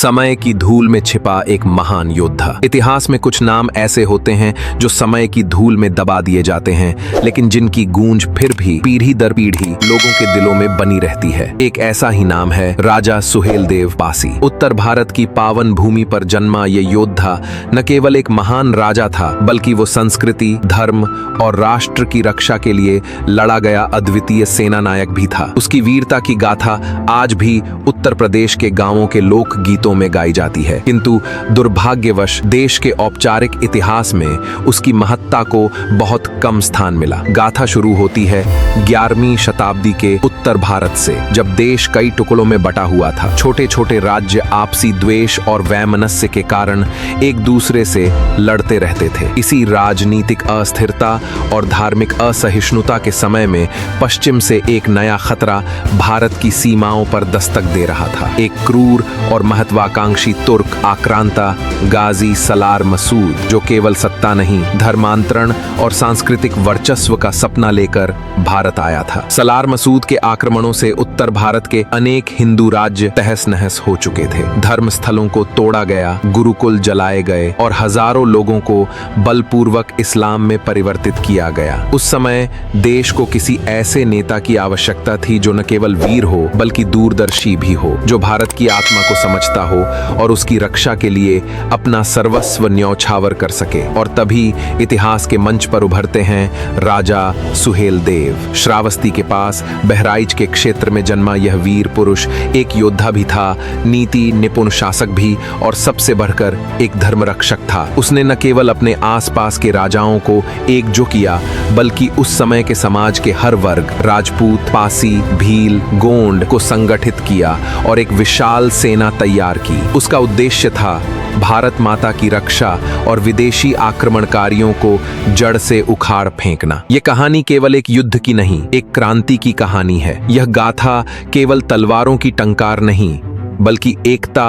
समय की धूल में छिपा एक महान योद्धा। इतिहास में कुछ नाम ऐसे होते हैं जो समय की धूल में दबा दिए जाते हैं, लेकिन जिनकी गूंज फिर भी पीढ़ी दर पीढ़ी लोगों के दिलों में बनी रहती है। एक ऐसा ही नाम है राजा सुहेलदेव पासी। उत्तर भारत की पावन भूमि पर जन्मा ये योद्धा न केवल एक महान राजा था, बल्कि वो संस्कृति, धर्म और राष्ट्र की रक्षा के लिए लड़ा गया अद्वितीय सेना नायक भी था। उसकी वीरता की गाथा आज भी उत्तर प्रदेश के गांवों के लोक गीतों में गाई जाती है, किंतु दुर्भाग्यवश देश के औपचारिक इतिहास में उसकी महत्ता को बहुत कम स्थान मिला। गाथा शुरू होती है 11वीं शताब्दी के उत्तर भारत से, जब देश कई टुकड़ों में बटा हुआ था। छोटे छोटे राज्य आपसी द्वेष और वैमनस्य के कारण एक दूसरे से लड़ते रहते थे। इसी राजनीतिक अस्थिरता और धार्मिक असहिष्णुता के समय में पश्चिम से एक नया खतरा भारत की सीमाओं पर दस्तक दे रहा था। एक क्रूर और महत्वाकांक्षी तुर्क आक्रांता गाजी सलार मसूद, जो केवल सत्ता नहीं, धर्मांतरण और सांस्कृतिक वर्चस्व का सपना लेकर भारत आया था। सलार मसूद के आक्रमणों से उत्तर भारत के अनेक हिंदू राज्य तहस नहस हो चुके थे। धर्म स्थलों को तोड़ा गया, गुरुकुल जलाए गए और हजारों लोगों को बलपूर्वक इस्लाम में परिवर्तित किया गया। उस समय देश को किसी ऐसे नेता की आवश्यकता थी जो न केवल वीर हो बल्कि दूरदर्शी भी हो, जो भारत की आत्मा को समझता हो और उसकी रक्षा के लिए अपना सर्वस्व न्यौछावर कर सके। और तभी इतिहास के मंच पर उभरते हैं राजा सुहेलदेव। श्रावस्ती के पास बहराइच के क्षेत्र में जन्मा यह वीर पुरुष एक योद्धा भी था, नीति निपुण शासक भी, और सबसे बढ़कर एक धर्मरक्षक था। उसने न केवल अपने आसपास के राजाओं को एकजुट किया, बल्कि उस समय के समाज के हर वर्ग, राजपूत, पासी, भील, गोंड को संगठित किया और एक विशाल सेना तैयार की। उसका उद्देश्य था भारत माता की रक्षा और विदेशी आक्रमणकारियों को जड़ से उखाड़ फेंकना। यह कहानी केवल एक युद्ध की नहीं, एक क्रांति की कहानी है। यह गाथा केवल तलवारों की टंकार नहीं, बल्कि एकता,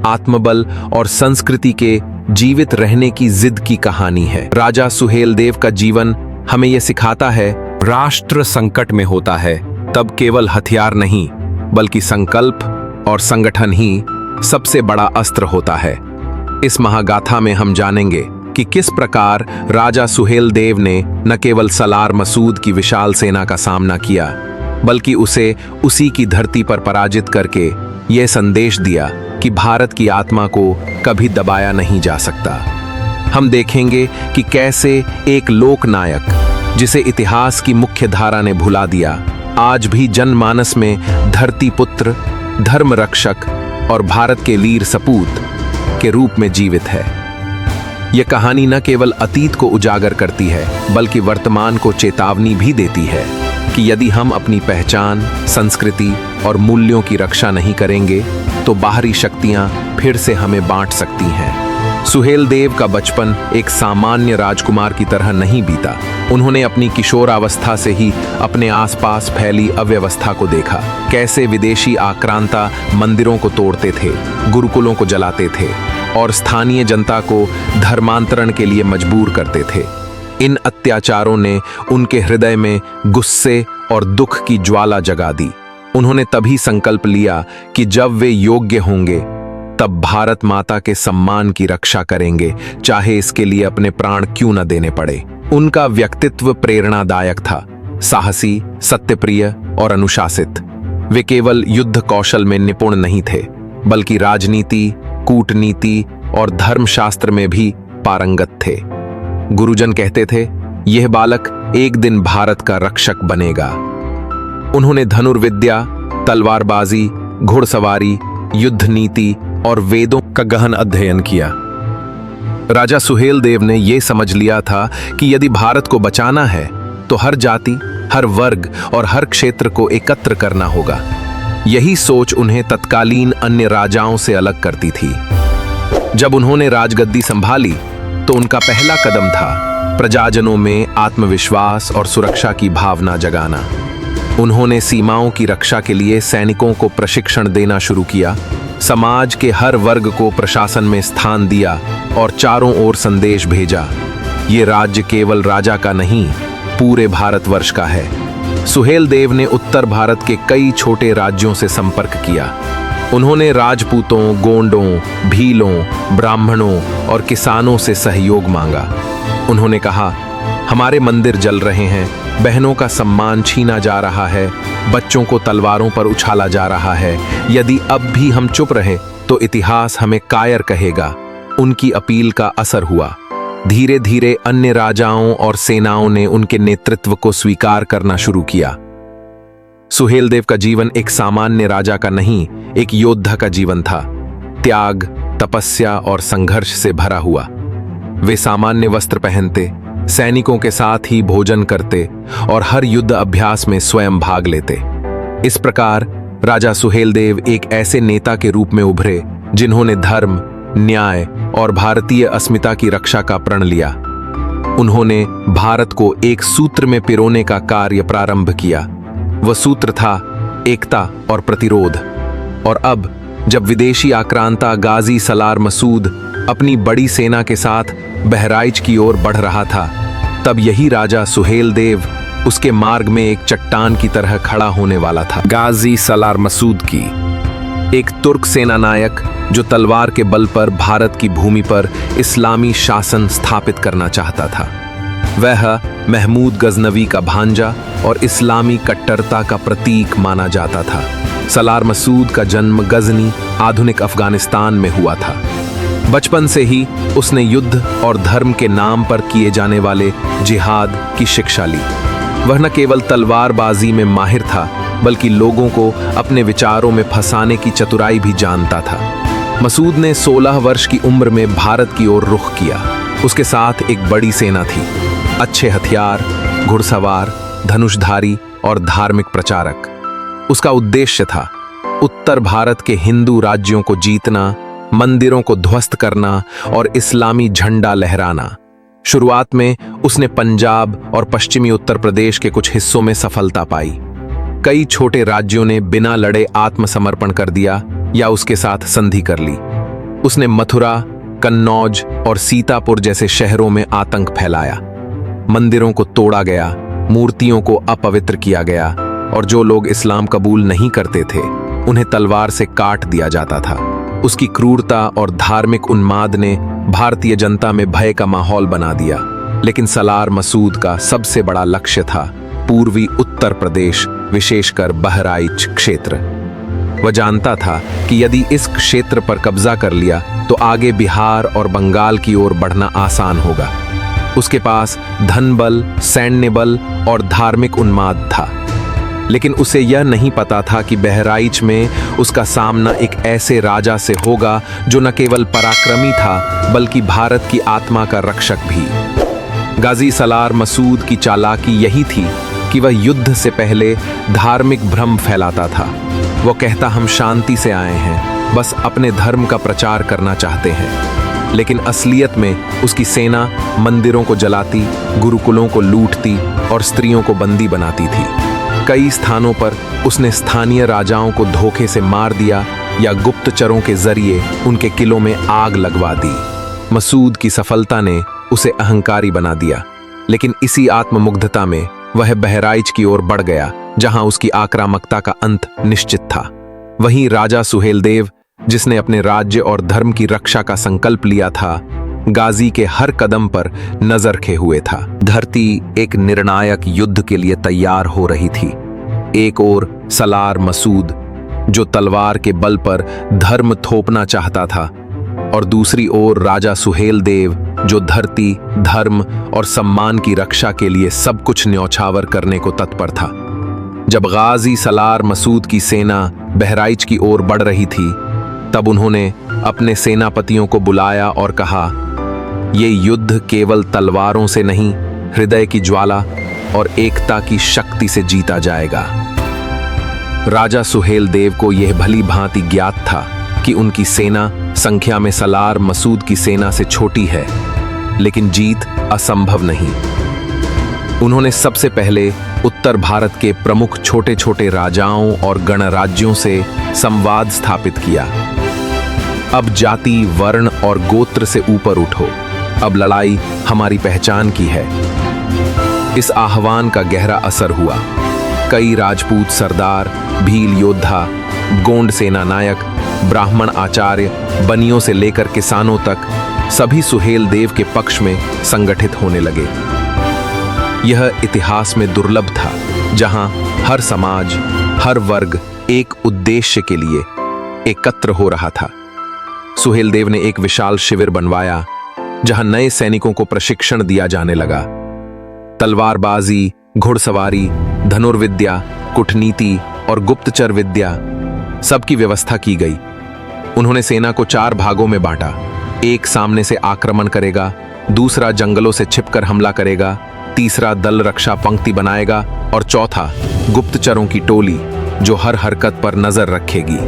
आत्मबल और संस्कृति के जीवित रहने की जिद की कहानी है। राजा सुहेलदेव का जीवन हमें यह सिखाता है, राष्ट्र संकट में होता है तब केवल हथियार नहीं, बल्कि संकल्प और संगठन ही सबसे बड़ा अस्त्र होता है। इस महागाथा में हम जानेंगे कि किस प्रकार राजा सुहेलदेव ने न केवल सलार मसूद की विशाल सेना का सामना किया, बल्कि उसे उसी की धरती पर पराजित करके यह संदेश दिया कि भारत की आत्मा को कभी दबाया नहीं जा सकता। हम देखेंगे कि कैसे एक लोकनायक, जिसे इतिहास की मुख्य धारा ने भुला दिया, आज भी जनमानस में धरती पुत्र, धर्म रक्षक और भारत के वीर सपूत के रूप में जीवित है। यह कहानी न केवल अतीत को उजागर करती है, बल्कि वर्तमान को चेतावनी भी देती है कि यदि हम अपनी पहचान, संस्कृति और मूल्यों की रक्षा नहीं करेंगे तो बाहरी शक्तियां फिर से हमें बांट सकती हैं। सुहेलदेव का बचपन एक सामान्य राजकुमार की तरह नहीं बीता। उन्होंने अपनी किशोरावस्था से ही अपने आसपास फैली अव्यवस्था को देखा। कैसे विदेशी आक्रांता मंदिरों को तोड़ते थे, गुरुकुलों को जलाते थे और स्थानीय जनता को धर्मांतरण के लिए मजबूर करते थे। इन अत्याचारों ने उनके हृदय में गुस्से और दुख की ज्वाला जगा दी। उन्होंने तभी संकल्प लिया कि जब वे योग्य होंगे तब भारत माता के सम्मान की रक्षा करेंगे, चाहे इसके लिए अपने प्राण क्यों न देने पड़े। उनका व्यक्तित्व प्रेरणादायक था, साहसी, सत्यप्रिय और अनुशासित। वे केवल युद्ध कौशल में निपुण नहीं थे, बल्कि राजनीति, कूटनीति और धर्मशास्त्र में भी पारंगत थे। गुरुजन कहते थे, यह बालक एक दिन भारत का रक्षक बनेगा। उन्होंने धनुर्विद्या, तलवारबाजी, घुड़सवारी, युद्ध नीति और वेदों का गहन अध्ययन किया। राजा सुहेलदेव ने यह समझ लिया था कि यदि भारत को बचाना है तो हर जाति, हर वर्ग और हर क्षेत्र को एकत्र करना होगा। यही सोच उन्हें तत्कालीन अन्य राजाओं से अलग करती थी। जब उन्होंने राजगद्दी संभाली तो उनका पहला कदम था प्रजाजनों में आत्मविश्वास और सुरक्षा की भावना जगाना। उन्होंने सीमाओं की रक्षा के लिए सैनिकों को प्रशिक्षण देना शुरू किया, समाज के हर वर्ग को प्रशासन में स्थान दिया और चारों ओर संदेश भेजा, ये राज्य केवल राजा का नहीं, पूरे भारतवर्ष का है। सुहेलदेव ने उत्तर भारत के कई छोटे राज्यों से संपर्क किया, उन्होंने राजपूतों, गोंडों, भीलों, ब्राह्मणों और किसानों से सहयोग मांगा। उन्होंने कहा, हमारे मंदिर जल रहे हैं, बहनों का सम्मान छीना जा रहा है, बच्चों को तलवारों पर उछाला जा रहा है। यदि अब भी हम चुप रहे तो इतिहास हमें कायर कहेगा। उनकी अपील का असर हुआ। धीरे धीरे अन्य राजाओं और सेनाओं ने उनके नेतृत्व को स्वीकार करना शुरू किया। सुहेलदेव का जीवन एक सामान्य राजा का नहीं, एक योद्धा का जीवन था। त्याग, तपस्या और संघर्ष से भरा हुआ। वे सामान्य वस्त्र पहनते, सैनिकों के साथ ही भोजन करते और हर युद्ध अभ्यास में स्वयं भाग लेते। इस प्रकार राजा सुहेलदेव एक ऐसे नेता के रूप में उभरे जिन्होंने धर्म, न्याय और भारतीय अस्मिता की रक्षा का प्रण लिया। उन्होंने भारत को एक सूत्र में पिरोने का कार्य प्रारंभ किया। वह सूत्र था एकता और प्रतिरोध। और अब जब विदेशी आक्रांता गाजी सलार मसूद अपनी बड़ी सेना के साथ बहराइच की ओर बढ़ रहा था, तब यही राजा सुहेलदेव उसके मार्ग में एक चट्टान की तरह खड़ा होने वाला था। गाजी सलार मसूद की एक तुर्क सेना नायक जो तलवार के बल पर भारत की भूमि पर इस्लामी शासन स्थापित करना चाहता था। वह महमूद गजनवी का भांजा और इस्लामी कट्टरता का प्रतीक माना जाता था। सलार मसूद का जन्म गजनी, आधुनिक अफगानिस्तान में हुआ था। बचपन से ही उसने युद्ध और धर्म के नाम पर किए जाने वाले जिहाद की शिक्षा ली। वह न केवल तलवारबाजी में माहिर था, बल्कि लोगों को अपने विचारों में फंसाने की चतुराई भी जानता था। मसूद ने 16 वर्ष की उम्र में भारत की ओर रुख किया। उसके साथ एक बड़ी सेना थी, अच्छे हथियार, घुड़सवार, धनुषधारी और धार्मिक प्रचारक। उसका उद्देश्य था उत्तर भारत के हिंदू राज्यों को जीतना, मंदिरों को ध्वस्त करना और इस्लामी झंडा लहराना। शुरुआत में उसने पंजाब और पश्चिमी उत्तर प्रदेश के कुछ हिस्सों में सफलता पाई। कई छोटे राज्यों ने बिना लड़े आत्मसमर्पण कर दिया या उसके साथ संधि कर ली। उसने मथुरा, कन्नौज और सीतापुर जैसे शहरों में आतंक फैलाया। मंदिरों को तोड़ा गया, मूर्तियों को अपवित्र किया गया और जो लोग इस्लाम कबूल नहीं करते थे उन्हें तलवार से काट दिया जाता था। उसकी क्रूरता और धार्मिक उन्माद ने भारतीय जनता में भय का माहौल बना दिया। लेकिन सलार मसूद का सबसे बड़ा लक्ष्य था पूर्वी उत्तर प्रदेश, विशेषकर बहराइच क्षेत्र। वह जानता था कि यदि इस क्षेत्र पर कब्जा कर लिया तो आगे बिहार और बंगाल की ओर बढ़ना आसान होगा। उसके पास धन बल, सैन्य बल और धार्मिक उन्माद था। लेकिन उसे यह नहीं पता था कि बहराइच में उसका सामना एक ऐसे राजा से होगा जो न केवल पराक्रमी था बल्कि भारत की आत्मा का रक्षक भी। गाजी सलार मसूद की चालाकी यही थी कि वह युद्ध से पहले धार्मिक भ्रम फैलाता था। वह कहता, हम शांति से आए हैं, बस अपने धर्म का प्रचार करना चाहते हैं। लेकिन असलियत में उसकी सेना मंदिरों को जलाती, गुरुकुलों को लूटती और स्त्रियों को बंदी बनाती थी। कई स्थानों पर उसने स्थानीय राजाओं को धोखे से मार दिया या गुप्तचरों के जरिए उनके किलों में आग लगवा दी। मसूद की सफलता ने उसे अहंकारी बना दिया, लेकिन इसी आत्ममुग्धता में वह बहराइच की ओर बढ़ गया, जहां उसकी आक्रामकता का अंत निश्चित था। वहीं राजा सुहेलदेव, जिसने अपने राज्य और धर्म की रक्षा का संकल्प लिया था, गाजी के हर कदम पर नजर खे हुए था। धरती एक निर्णायक युद्ध के लिए तैयार हो रही थी। एक ओर सलार मसूद, जो तलवार के बल पर धर्म थोपना चाहता था, और दूसरी ओर राजा सुहेलदेव, जो धरती, धर्म और सम्मान की रक्षा के लिए सब कुछ न्यौछावर करने को तत्पर था। जब गाजी सलार मसूद की सेना बहराइच की ओर बढ़ रही थी, तब उन्होंने अपने सेनापतियों को बुलाया और कहा, ये युद्ध केवल तलवारों से नहीं, हृदय की ज्वाला और एकता की शक्ति से जीता जाएगा। राजा सुहेलदेव को यह भली भांति ज्ञात था कि उनकी सेना संख्या में सलार मसूद की सेना से छोटी है, लेकिन जीत असंभव नहीं। उन्होंने सबसे पहले उत्तर भारत के प्रमुख छोटे छोटे राजाओं और गणराज्यों से संवाद स्थापित किया। अब जाति, वर्ण और गोत्र से ऊपर उठो, अब लड़ाई हमारी पहचान की है। इस आह्वान का गहरा असर हुआ। कई राजपूत सरदार, भील योद्धा, गोंड सेना नायक ब्राह्मण आचार्य, बनियों से लेकर किसानों तक सभी सुहेलदेव के पक्ष में संगठित होने लगे। यह इतिहास में दुर्लभ था, जहां हर समाज, हर वर्ग एक उद्देश्य के लिए एकत्र हो रहा था। सुहेलदेव ने एक विशाल शिविर बनवाया, जहां नए सैनिकों को प्रशिक्षण दिया जाने लगा। तलवारबाजी, घुड़सवारी, धनुर्विद्या, कूटनीति और गुप्तचर विद्या सबकी व्यवस्था की गई। उन्होंने सेना को 4 भागों में बांटा। एक सामने से आक्रमण करेगा, दूसरा जंगलों से छिपकर हमला करेगा, तीसरा दल रक्षा पंक्ति बनाएगा और चौथा गुप्तचरों की टोली जो हर हरकत पर नजर रखेगी।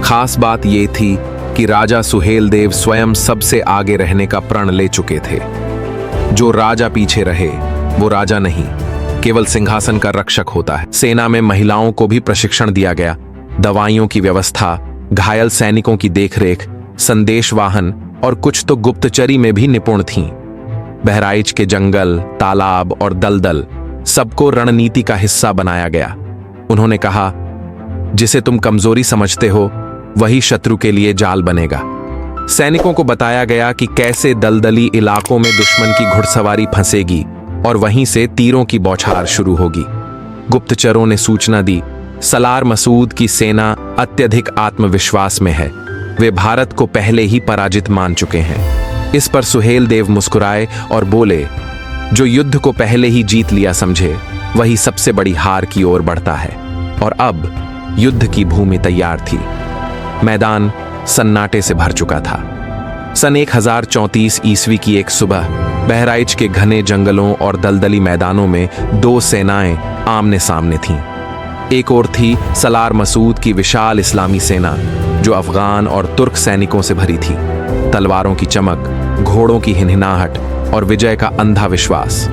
खास बात यह थी कि राजा सुहेलदेव स्वयं सबसे आगे रहने का प्रण ले चुके थे। जो राजा पीछे रहे वो राजा नहीं, केवल सिंहासन का रक्षक होता है। सेना में महिलाओं को भी प्रशिक्षण दिया गया। दवाइयों की व्यवस्था, घायल सैनिकों की देखरेख, संदेश वाहन और कुछ तो गुप्तचरी में भी निपुण थीं। बहराइच के जंगल, तालाब और दलदल सबको रणनीति का हिस्सा बनाया गया। उन्होंने कहा, जिसे तुम कमजोरी समझते हो वही शत्रु के लिए जाल बनेगा। सैनिकों को बताया गया कि कैसे दलदली इलाकों में दुश्मन की घुड़सवारी फंसेगी और वहीं से तीरों की बौछार शुरू होगी। गुप्तचरों ने सूचना दी, सलार मसूद की सेना अत्यधिक आत्मविश्वास में है। वे भारत को पहले ही पराजित मान चुके हैं। इस पर सुहेलदेव मुस्कुराए और बोले, जो युद्ध को पहले ही जीत लिया समझे वही सबसे बड़ी हार की ओर बढ़ता है। और अब युद्ध की भूमि तैयार थी। मैदान सन्नाटे से भर चुका था। सन 1034 ईस्वी की एक सुबह बहराइच के घने जंगलों और दलदली मैदानों में 2 सेनाएं आमने सामने थीं। एक ओर थी सलार मसूद की विशाल इस्लामी सेना, जो अफगान और तुर्क सैनिकों से भरी थी। तलवारों की चमक, घोड़ों की हिनहिनाहट और विजय का अंधा विश्वास।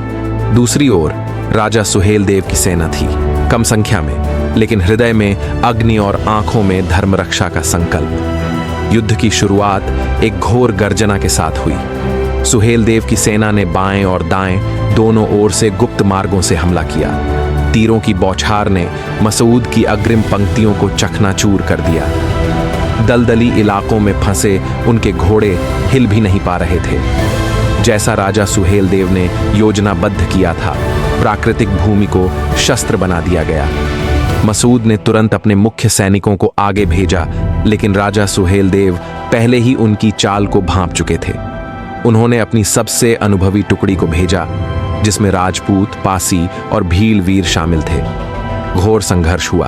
दूसरी ओर राजा सुहेलदेव की सेना थी, कम संख्या में लेकिन हृदय में अग्नि और आंखों में धर्म रक्षा का संकल्प। युद्ध की शुरुआत एक घोर गर्जना के साथ हुई। सुहेलदेव की सेना ने बाएं और दाएं दोनों ओर से गुप्त मार्गों से हमला किया। तीरों की बौछार ने मसूद की अग्रिम पंक्तियों को चकनाचूर कर दिया। दलदली इलाकों में फंसे उनके घोड़े हिल भी नहीं पा रहे थे। जैसा राजा सुहेलदेव ने योजनाबद्ध किया था, प्राकृतिक भूमि को शस्त्र बना दिया गया। मसूद ने तुरंत अपने मुख्य सैनिकों को आगे भेजा, लेकिन राजा सुहेलदेव पहले ही उनकी चाल को भांप चुके थे। उन्होंने अपनी सबसे अनुभवी टुकड़ी को भेजा, जिसमें राजपूत, पासी और भील वीर शामिल थे। घोर संघर्ष हुआ,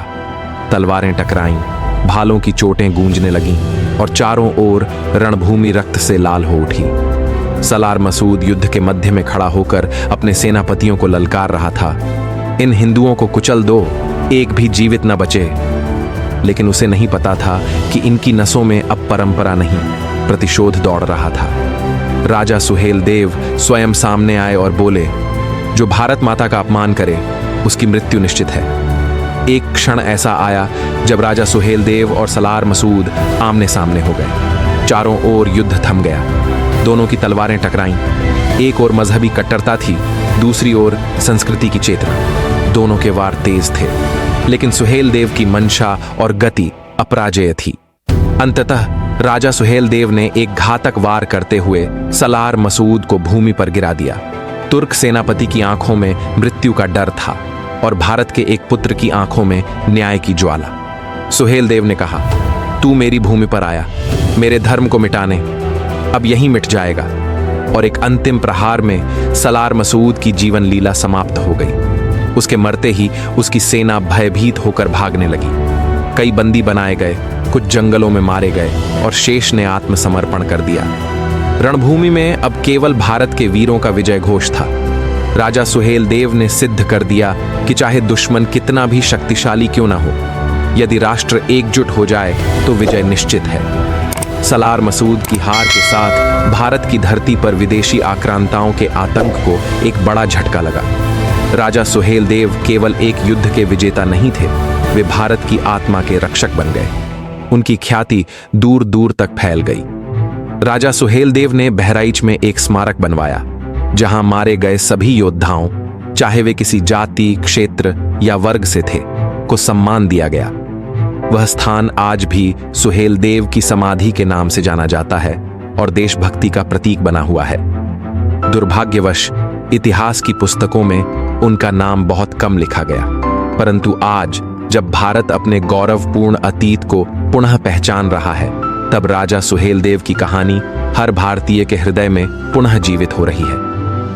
तलवारें टकराईं, भालों की चोटें गूंजने लगीं और चारों ओर रणभूमि रक्त से लाल हो उठी। सलार मसूद युद्ध के मध्य में खड़ा होकर अपने सेनापतियों को ललकार रहा था, इन हिंदुओं को कुचल दो, एक भी जीवित न बचे। लेकिन उसे नहीं पता था कि इनकी नसों में अब परंपरा नहीं, प्रतिशोध दौड़ रहा था। राजा सुहेलदेव स्वयं सामने आए और बोले, जो भारत माता का अपमान करे उसकी मृत्यु निश्चित है। एक क्षण ऐसा आया जब राजा सुहेलदेव और सलार मसूद आमने सामने हो गए। चारों ओर युद्ध थम गया। दोनों की तलवारें टकराईं। एक ओर मजहबी कट्टरता थी, दूसरी ओर संस्कृति की चेतना। दोनों के वार तेज थे, लेकिन सुहेलदेव की मंशा और गति अपराजेय थी। अंततः राजा सुहेलदेव ने एक घातक वार करते हुए सलार मसूद को भूमि पर गिरा दिया। तुर्क सेनापति की आंखों में मृत्यु का डर था और भारत के एक पुत्र की आंखों में न्याय की ज्वाला। सुहेलदेव ने कहा, तू मेरी भूमि पर आया मेरे धर्म को मिटाने, अब यहीं मिट जाएगा। और एक अंतिम प्रहार में सलार मसूद की जीवन लीला समाप्त हो गई। उसके मरते ही उसकी सेना भयभीत होकर भागने लगी। कई बंदी बनाए गए, कुछ जंगलों में मारे गए और शेष ने आत्मसमर्पण कर दिया। रणभूमि में अब केवल भारत के वीरों का विजय घोष था। राजा सुहेलदेव ने सिद्ध कर दिया कि चाहे दुश्मन कितना भी शक्तिशाली क्यों ना हो, यदि राष्ट्र एकजुट हो जाए तो विजय निश्चित है। सलार मसूद की हार के साथ भारत की धरती पर विदेशी आक्रांताओं के आतंक को एक बड़ा झटका लगा। राजा सुहेलदेव केवल एक युद्ध के विजेता नहीं थे, वे भारत की आत्मा के रक्षक बन गए। उनकी ख्याति दूर दूर तक फैल गई। राजा सुहेलदेव ने बहराइच में एक स्मारक बनवाया, जहां मारे गए सभी योद्धाओं, चाहे वे किसी जाति, क्षेत्र या वर्ग से थे, को सम्मान दिया गया। वह स्थान आज भी सुहेलदेव की समाधि के नाम से जाना जाता है और देशभक्ति का प्रतीक बना हुआ है। दुर्भाग्यवश इतिहास की पुस्तकों में उनका नाम बहुत कम लिखा गया, परंतु आज जब भारत अपने गौरवपूर्ण अतीत को पुनः पहचान रहा है, तब राजा सुहेलदेव की कहानी हर भारतीय के हृदय में पुनः जीवित हो रही है।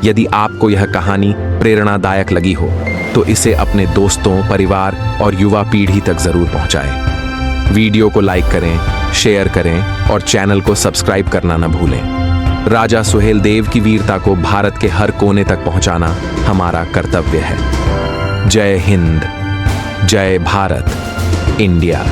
यदि आपको यह कहानी प्रेरणादायक लगी हो तो इसे अपने दोस्तों, परिवार और युवा पीढ़ी तक जरूर पहुंचाएं। वीडियो को लाइक करें, शेयर करें और चैनल को सब्सक्राइब करना न भूलें। राजा सुहेलदेव की वीरता को भारत के हर कोने तक पहुंचाना हमारा कर्तव्य है। जय हिंद, जय भारत, इंडिया।